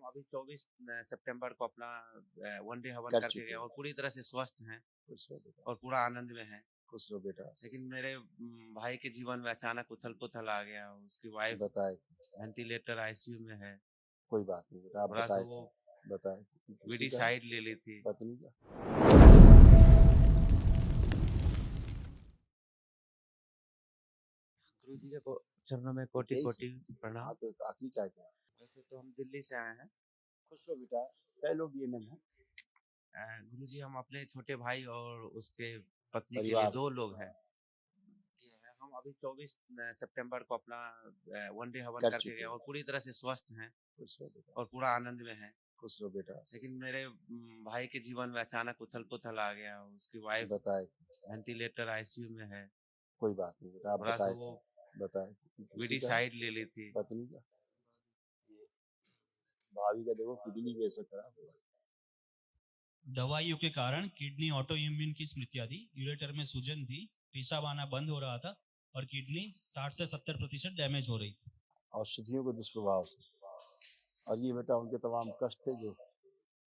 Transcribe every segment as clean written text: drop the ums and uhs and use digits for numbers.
अभी 24 सितंबर को अपना वनडे हवन कर करके चुके गए हैं। और पूरी तरह से स्वस्थ हैं खुश रहो बेटा, और पूरा आनंद में हैं। खुश रहो बेटा। लेकिन मेरे भाई के जीवन में अचानक उथल पुथल आ गया। उसकी वाइफ बताए, वेंटिलेटर आईसीयू में है। कोई बात नहीं बेटा, आप थोड़ा सा बताए वो थे, बताए थे कि किसी विडी का साइड ले ली थी। पत्नी का। गुरु जी के चरणों में कोटि यही कोटि से प्रणाम। हाँ, तो आखिरी क्या क्या वैसे तो हम दिल्ली से आए हैं। खुश रहो बेटा। कई लोग ये नहीं है गुरु जी हम अपने छोटे भाई और उसके पत्नी के लिए परिवार। 2 लोग हैं। हम अभी 24 सितंबर को अपना वनडे हवन कर करके चुके गए हैं। और पूरी तरह से स्वस्थ हैं खुश रहो बेटा, और पूरा आनंद में हैं। खुश रहो बेटा। लेकिन मेरे भाई के जीवन में अचानक उथल पुथल आ गया। उसकी वाइफ बताए थे, वेंटिलेटर आईसीयू में है। कोई बात नहीं बेटा, आप थोड़ा सा बताए वो थे, बताए थे कि किसी विडी का साइड ले ली थी। पत्नी का। ये भाभी का देखो किडनी कैसे खराब हुआ। दवाइयों के कारण किडनी ऑटो इम्यून की स्मृतियां थी, यूरेटर में सूजन थी, पेशाब आना बंद हो रहा था और किडनी 60 से 70% डैमेज हो रही थी। औषधियों के दुष्प्रभाव से। और ये बेटा उनके तमाम कष्ट थे जो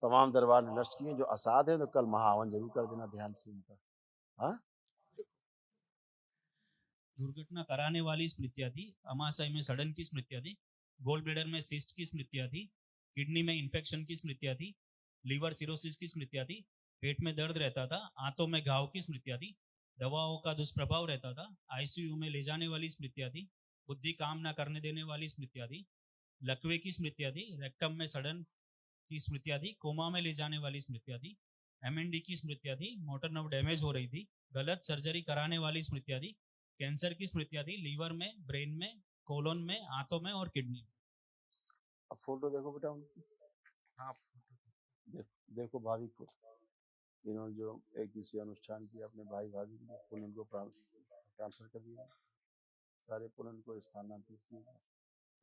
तमाम दरबार ने नष्ट किए। जो असाध है तो कल महावन जरूर कर देना ध्यान से उनका। हाँ, दुर्घटना कराने वाली स्मृतियां थी, अमाशय में सड़न की स्मृतियां थी, गोल ब्लेडर में सिस्ट की स्मृतियां थी, किडनी में इन्फेक्शन की स्मृतियां थी, लीवर सिरोसिस की स्मृतियां थी, पेट में दर्द रहता था, आंतों में घाव की स्मृतियां थी, दवाओं का दुष्प्रभाव रहता था, आईसीयू में ले जाने वाली स्मृतियां थी, बुद्धि काम न करने देने वाली स्मृतियां थी, लकवे की स्मृतियां थी, रेक्टम में सड़न की स्मृतियां थी, कोमा में ले जाने वाली स्मृतियां थी, एमएनडी की स्मृतियां थी, मोटर नर्व डैमेज हो रही थी, गलत सर्जरी कराने वाली स्मृतियां थी, कैंसर की स्मृतियां थी, लीवर में, ब्रेन में, कोलोन में, आंतों में और किडनी में। अब फोटो देखो बेटा उनकी। हाँ, देखो भाभी को, इन्होंने जो एक दिवसीय अनुष्ठान किया अपने भाई भाभी के लिए, पुण्य उनको ट्रांसफर कर दिया, सारे पुण्य को स्थानांतरित किए।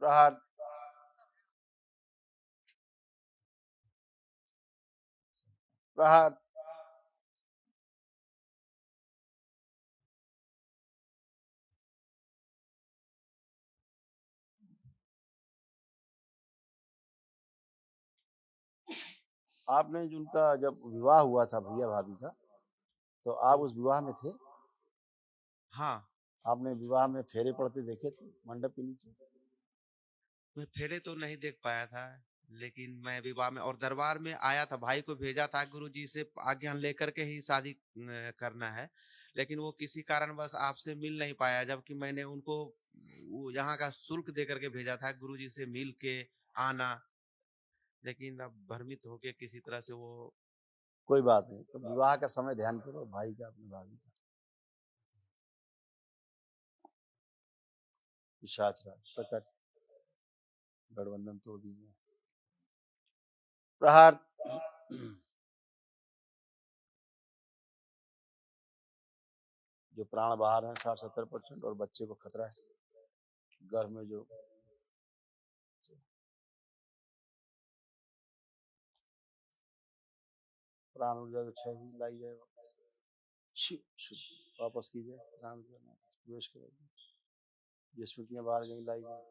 प्रहार। प्रहार। आपने जिनका जब विवाह हुआ था भैया भाभी का, तो आप उस विवाह में थे? हाँ, आपने विवाह में फेरे पड़ते देखे थे मंडप के नीचे? मैं फेरे तो नहीं देख पाया था, लेकिन मैं विवाह में और दरबार में आया था। भाई को भेजा था गुरु जी से आज्ञा लेकर के ही शादी करना है, लेकिन वो किसी कारणवश आपसे मिल नहीं पाया, जबकि मैंने उनको यहाँ का शुल्क दे करके भेजा था गुरु जी से मिल के आना। लेकिन अब भ्रमित होके किसी तरह से वो कोई बात नहीं, तो विवाह का समय ध्यान करो भाई का अपने भाभी का। पिशाच राज प्रकट, गठबंधन तोड़ दीजिए। प्रहार। जो प्राण बाहर है 60-70% और बच्चे को खतरा है गर्भ में। जो प्राण ऊर्जा तो 6 भी लाई जाए वापस कीजिए, प्राण ऊर्जा प्रवेश करेगी। ये स्मृतियां बाहर गई लाई जाए,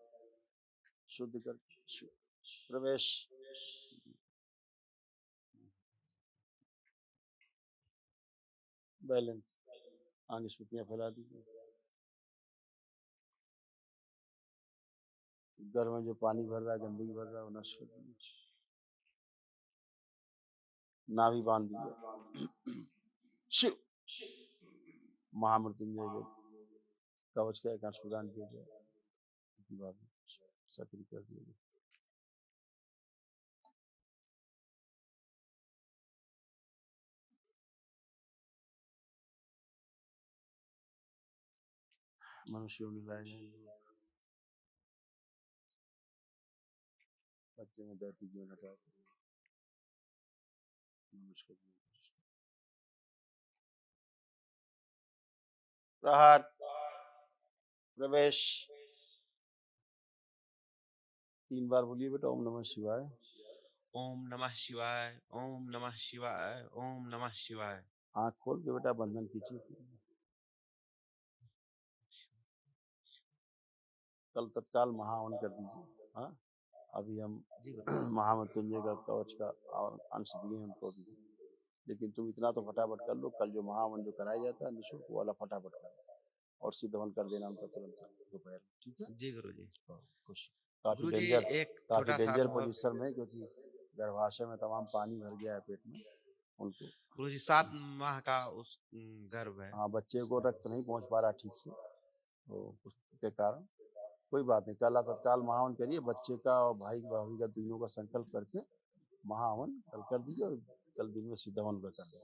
शुद्ध कर प्रवेश। बैलेंस, आगे स्मृतियां फैला दीजिए। घर में जो पानी भर रहा है, गंदगी भर रहा है, वो नष्ट कर दीजिए। नाभि बांध दीजिए। शिव महामृत्युंजय जो कवच का एकांश प्रदान किया जाए, सक्रिय कर दिया जाए। मनुष्य मिलाए जाएंगे, बच्चे में दैतिक जीवन हटा मनुष्य का प्रहार। प्रवेश। 3 बार बोलिए बेटा ओम नमः शिवाय। ओम नमः शिवाय, ओम नमः शिवाय, ओम नमः शिवाय। आंख खोल के बेटा बंधन खींचिए। कल तत्काल महावन कर दीजिए। हाँ, अभी हम जी गुरुजी। महामृत्युंजय का कवच का और अंश दिए हैं उनको भी, लेकिन तुम इतना तो फटाफट कर लो, कल जो महावन जो कराया जाता है निःशुल्क वो वाला फटाफट कर लो और सिद्ध हवन कर देना उनका तुरंत दोपहर में, ठीक है। जी गुरुजी। तो कुछ काफी गुरुजी डेंजर एक काफी छोटा सा डेंजर अनुभव। पोजीशन में, क्योंकि गर्भाशय में तमाम पानी भर गया है पेट में उनको। गुरुजी 7 माह का उस गर्भ है। हाँ, बच्चे को रक्त नहीं पहुंच पा रहा ठीक से, तो उसके कारण कोई बात नहीं, कल आप तत्काल महावन करिए, बच्चे का और भाई भाभी का तीनों का संकल्प करके महावन कल कर दीजिए और कल दिन में सीधा हवन कर दीजिए।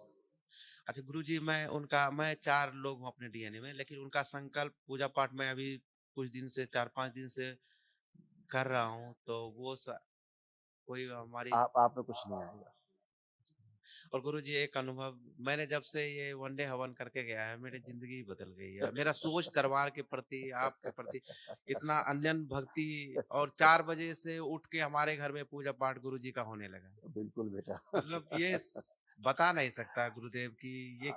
अच्छा गुरुजी, मैं 4 लोग हूँ अपने डीएनए में, लेकिन उनका संकल्प पूजा पाठ में अभी कुछ दिन से 4-5 दिन से कर रहा हूँ, तो वो कोई हमारी। आप में कुछ नहीं आएगा। और गुरुजी एक अनुभव, मैंने जब से ये वनडे हवन करके गया है, मेरी जिंदगी बदल गई है। मेरा सोच दरबार के प्रति, आपके प्रति इतना अनन्य भक्ति, और 4 बजे से उठ के हमारे घर में पूजा पाठ गुरुजी का होने लगा है। बिल्कुल बेटा। मतलब ये बता नहीं सकता गुरुदेव कि ये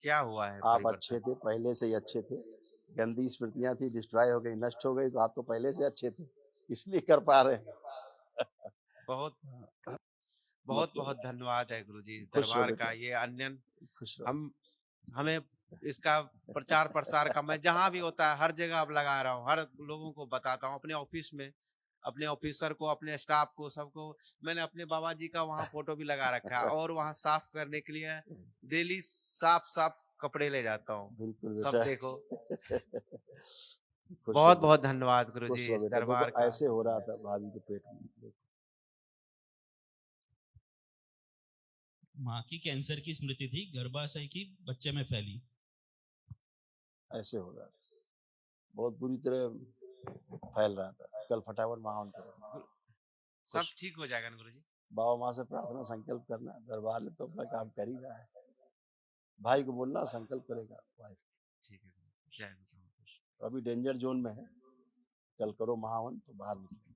क्या हुआ है आप अच्छे परिवर्तन। थे, पहले से ही अच्छे थे, गंदी स्मृतियां थी डिस्ट्रॉय हो गई, नष्ट हो गई, तो आप तो पहले से अच्छे थे, इसलिए कर पा रहे हैं। बहुत बहुत मतलब बहुत धन्यवाद है गुरुजी खुश रहो दरबार का, बेटा, ये अन्यन खुश रहो। हम हमें इसका प्रचार प्रसार का, मैं जहां भी होता है हर जगह अब लगा रहा हूँ, हर लोगों को बताता हूँ, अपने ऑफिस में अपने ऑफिसर को, अपने स्टाफ को, सबको। मैंने अपने बाबा जी का वहां फोटो भी लगा रखा है, और वहां साफ करने के लिए डेली साफ साफ कपड़े ले जाता हूँ। बिल्कुल सब बेटा। देखो। खुश रहो बहुत बहुत बेटा, धन्यवाद गुरुजी खुश रहो इस बेटा। देखो दरबार का। ऐसे हो रहा था भाभी के पेट में, देखो माँ की कैंसर की स्मृति थी, गर्भाशय की बच्चे में फैली। ऐसे हो रहा था, बहुत बुरी तरह फैल रहा था। कल फटाफट महावन करो, सब ठीक हो जाएगा ना गुरुजी। बाबा माँ से प्रार्थना संकल्प करना, दरबार ने तो अपना काम कर ही रहा है, भाई को बोलना संकल्प करेगा वाइफ। ठीक है गुरुजी, जय गुरु। तो अभी डेंजर जोन में है, कल करो महावन तो बाहर निकलेगा।